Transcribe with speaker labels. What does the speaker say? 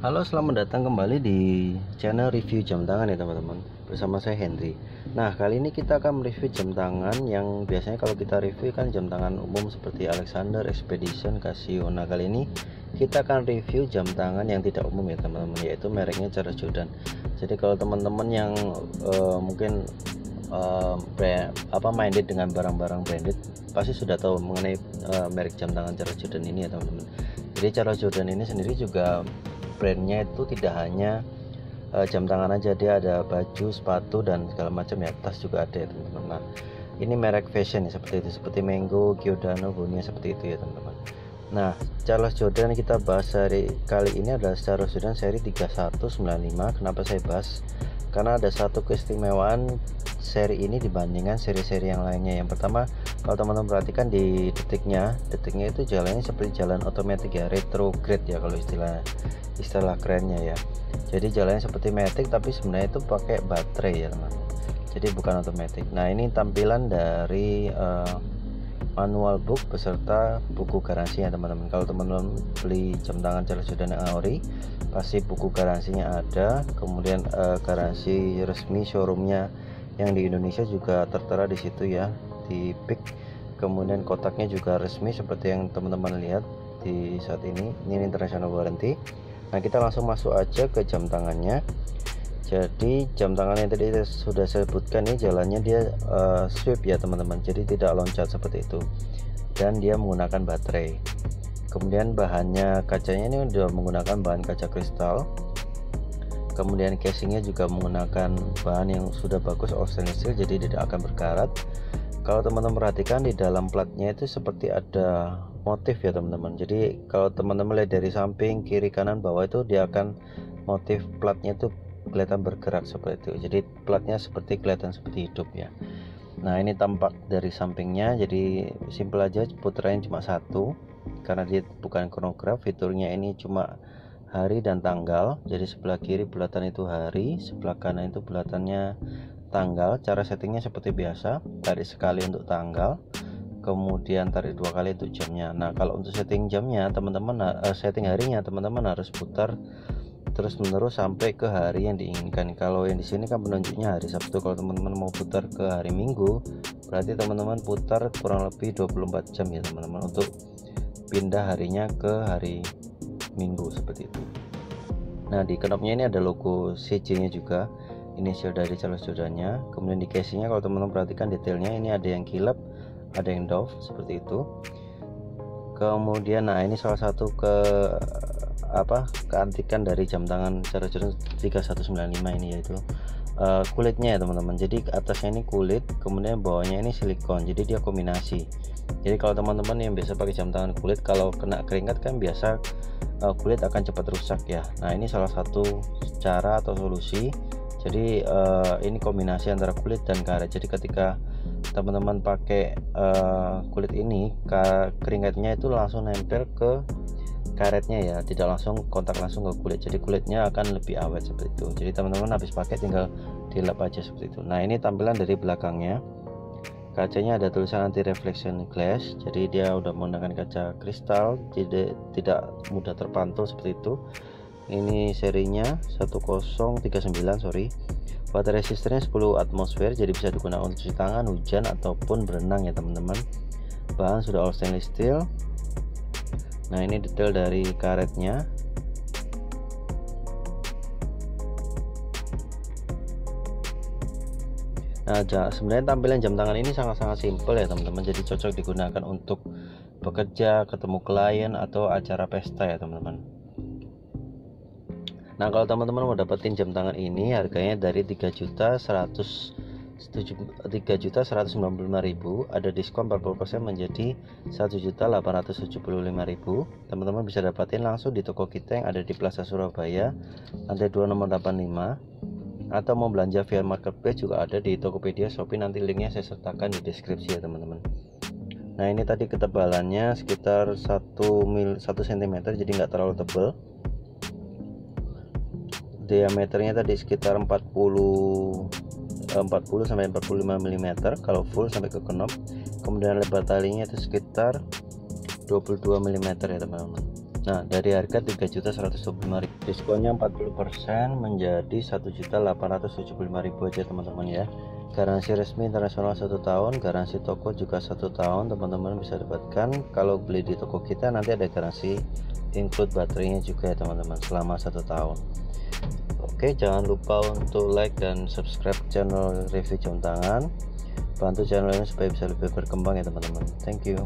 Speaker 1: Halo, selamat datang kembali di channel review jam tangan ya teman-teman. Bersama saya Henry. Nah, kali ini kita akan mereview jam tangan yang biasanya kalau kita review kan jam tangan umum seperti Alexander, Expedition, Casio. Nah, kali ini kita akan review jam tangan yang tidak umum ya teman-teman, yaitu mereknya Charles Jourdan. Jadi kalau teman-teman yang mungkin minded dengan barang-barang branded pasti sudah tahu mengenai merek jam tangan Charles Jourdan ini ya teman-teman. Jadi Charles Jourdan ini sendiri juga brandnya itu tidak hanya jam tangan aja, dia ada baju, sepatu dan segala macam ya, tas juga ada ya teman-teman. Nah, ini merek fashion ya, seperti itu, seperti Mango, Giordano, Bonia, seperti itu ya teman-teman. Nah, Charles Jourdan kita bahas kali ini adalah Charles Jourdan seri 3195. Kenapa saya bahas? Karena ada satu keistimewaan seri ini dibandingkan seri-seri yang lainnya. Yang pertama, kalau teman-teman perhatikan di detiknya itu jalannya seperti jalan otomatis ya, retrograde ya kalau istilah kerennya ya. Jadi jalannya seperti matic tapi sebenarnya itu pakai baterai ya teman-teman, jadi bukan otomatis. Nah, ini tampilan dari manual book beserta buku garansinya teman-teman. Kalau teman-teman beli jam tangan Charles Jourdan yang ori, pasti buku garansinya ada, kemudian garansi resmi showroomnya yang di Indonesia juga tertera di situ ya, di pick. Kemudian kotaknya juga resmi seperti yang teman-teman lihat di saat ini international warranty. Nah, kita langsung masuk aja ke jam tangannya. Jadi jam tangan yang tadi sudah saya sebutkan ini jalannya dia sweep ya teman-teman, jadi tidak loncat seperti itu, dan dia menggunakan baterai. Kemudian bahannya, kacanya ini udah menggunakan bahan kaca kristal. Kemudian casingnya juga menggunakan bahan yang sudah bagus, all stainless steel, jadi tidak akan berkarat. Kalau teman-teman perhatikan di dalam platnya itu seperti ada motif ya teman-teman. Jadi kalau teman-teman lihat dari samping, kiri, kanan, bawah itu dia akan motif platnya itu kelihatan bergerak seperti itu. Jadi platnya seperti kelihatan seperti hidup ya. Nah, ini tampak dari sampingnya. Jadi simple aja, putarannya cuma satu karena dia bukan chronograph. Fiturnya ini cuma hari dan tanggal. Jadi sebelah kiri bulatan itu hari, sebelah kanan itu bulatannya tanggal. Cara settingnya seperti biasa, tarik sekali untuk tanggal, kemudian tarik dua kali untuk jamnya. Nah, kalau untuk setting jamnya teman-teman, setting harinya teman-teman harus putar terus menerus sampai ke hari yang diinginkan. Kalau yang di sini kan penunjuknya hari Sabtu. Kalau teman-teman mau putar ke hari Minggu, berarti teman-teman putar kurang lebih 24 jam ya teman-teman untuk pindah harinya ke hari Minggu seperti itu. Nah, di knopnya ini ada logo CJ nya juga, inisial dari Charles Jourdan-nya. Kemudian di casingnya kalau teman-teman perhatikan detailnya, ini ada yang kilap, ada yang doff seperti itu. Kemudian nah, ini salah satu keantikan dari jam tangan Charles Jourdan 3195 ini, yaitu kulitnya ya teman-teman. Jadi atasnya ini kulit, kemudian bawahnya ini silikon, jadi dia kombinasi. Jadi kalau teman-teman yang biasa pakai jam tangan kulit, kalau kena keringat kan biasa kulit akan cepat rusak ya. Nah, ini salah satu cara atau solusi. Jadi ini kombinasi antara kulit dan karet. Jadi ketika teman-teman pakai kulit ini, keringatnya itu langsung nempel ke karetnya ya, tidak langsung kontak langsung ke kulit. Jadi kulitnya akan lebih awet seperti itu. Jadi teman-teman habis pakai tinggal dilap aja seperti itu. Nah, ini tampilan dari belakangnya. Kacanya ada tulisan anti reflection glass, jadi dia udah menggunakan kaca kristal, tidak mudah terpantul seperti itu. Ini serinya 1039, sorry. Water resisternya 10 atmosfer, jadi bisa digunakan untuk cuci tangan, hujan ataupun berenang ya teman-teman. Bahan sudah all stainless steel. Nah, ini detail dari karetnya. Nah, sebenarnya tampilan jam tangan ini sangat-sangat simpel ya teman-teman, jadi cocok digunakan untuk bekerja, ketemu klien, atau acara pesta ya teman-teman. Nah, kalau teman-teman mau dapetin jam tangan ini, harganya dari 3.195.000, ada diskon 40% menjadi 1.875.000. Teman-teman bisa dapatin langsung di toko kita yang ada di Plaza Surabaya, lantai 2 nomor 85, atau mau belanja via marketplace juga ada di Tokopedia, Shopee. Nanti linknya saya sertakan di deskripsi ya teman-teman. Nah, ini tadi ketebalannya sekitar 1 cm, jadi nggak terlalu tebal. Diameternya tadi sekitar 40 sampai 45 mm kalau full sampai ke knop. Kemudian lebar talinya itu sekitar 22 mm ya teman-teman. Nah, dari harga 3.125.000, diskonnya 40% menjadi 1.875.000 aja teman-teman ya. Garansi resmi internasional 1 tahun, garansi toko juga 1 tahun, teman-teman bisa dapatkan. Kalau beli di toko kita nanti ada garansi include baterainya juga ya teman-teman, selama 1 tahun. Oke, jangan lupa untuk like dan subscribe channel review jam tangan. Bantu channel ini supaya bisa lebih berkembang ya teman-teman. Thank you.